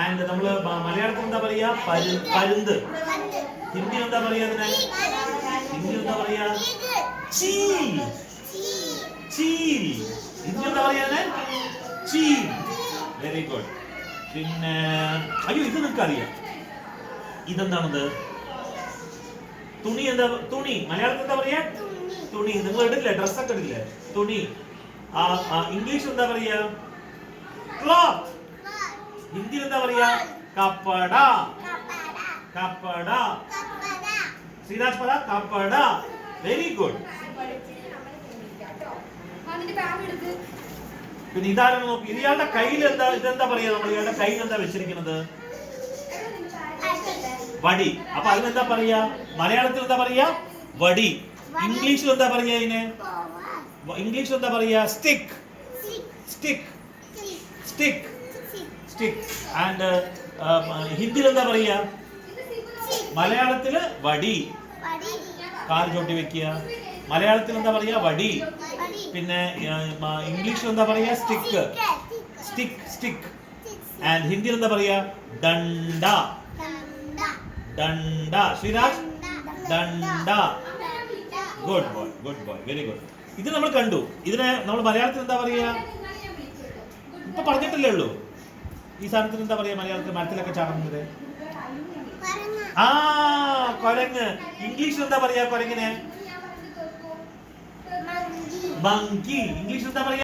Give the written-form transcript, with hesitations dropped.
And നമ്മള് മലയാളത്തിൽ എന്താ പറയാ പരുന്ത്. ഹിന്ദി എന്താ പറയാ അതിനെ? ഹിന്ദി എന്താ പറയാ? ചീൽ. ചീൽ. ഹിന്ദി എന്താ പറയാ അതിനെ? ചീൽ. Very good. പിന്നെ അയ്യോ ഇത് നിങ്ങൾക്ക് അറിയാം. ഇതെന്താണത്? തുണി. എന്താ തുണി? മലയാളത്തിൽ എന്താ പറയാ? തുണി. നിങ്ങൾ ഇടില്ലേ, ഡ്രസ്സൊക്കെ ഇടില്ലേ? തുണി. ഇംഗ്ലീഷ് എന്താ പറയാ? ക്ലോത്ത്. ഹിന്ദിയിൽ എന്താ പറയാ? കപ്പട. കപ്പട. ശ്രീരാജ് പറ കപ്പട. Very good. പിന്നെ ഇതാരാണ് നോക്കി? ഇയാളുടെ കയ്യിൽ എന്താ? ഇതെന്താ പറയാ? നമ്മൾ ഇയാളുടെ കയ്യിൽ എന്താ വെച്ചിരിക്കുന്നത്? വടി. അപ്പൊ അതിനെന്താ പറയാ? മലയാളത്തിൽ എന്താ പറയാ? വടി. ഇംഗ്ലീഷിൽ എന്താ പറയാ ഇതിന്? ഇംഗ്ലീഷിൽ എന്താ പറയാ? Stick. Stick. Stick. Stick. And ഹിന്ദിയിൽ എന്താ പറയാ? മലയാളത്തില് വടി. കാൽ ചോട്ടി വെക്കുക. മലയാളത്തിൽ എന്താ പറയാ? വടി. പിന്നെ ഇംഗ്ലീഷിൽ എന്താ പറയാ? സ്റ്റിക്ക്. സ്റ്റിക്ക്. സ്റ്റിക്ക്. ആൻഡ് ഹിന്ദിയിൽ എന്താ പറയാ? ഡണ്ട. ഡണ്ട. ശ്രീരാജ് ഡണ്ട. Good boy. Good boy. Very good. ഇത് നമ്മൾ കണ്ടു. ഇതിനെ നമ്മൾ മലയാളത്തിൽ എന്താ പറയാ? ഇപ്പൊ പറഞ്ഞിട്ടില്ലേ ഉള്ളൂ. ഈ സാധനത്തിന് എന്താ പറയാ മലയാളത്തിൽ? മരത്തിലൊക്കെ ചാടുന്നത് കൊരങ്ങ്. ഇംഗ്ലീഷിൽ എന്താ പറയാ കൊരങ്ങിനെ? മങ്കി. ഇംഗ്ലീഷിൽ എന്താ പറയാ?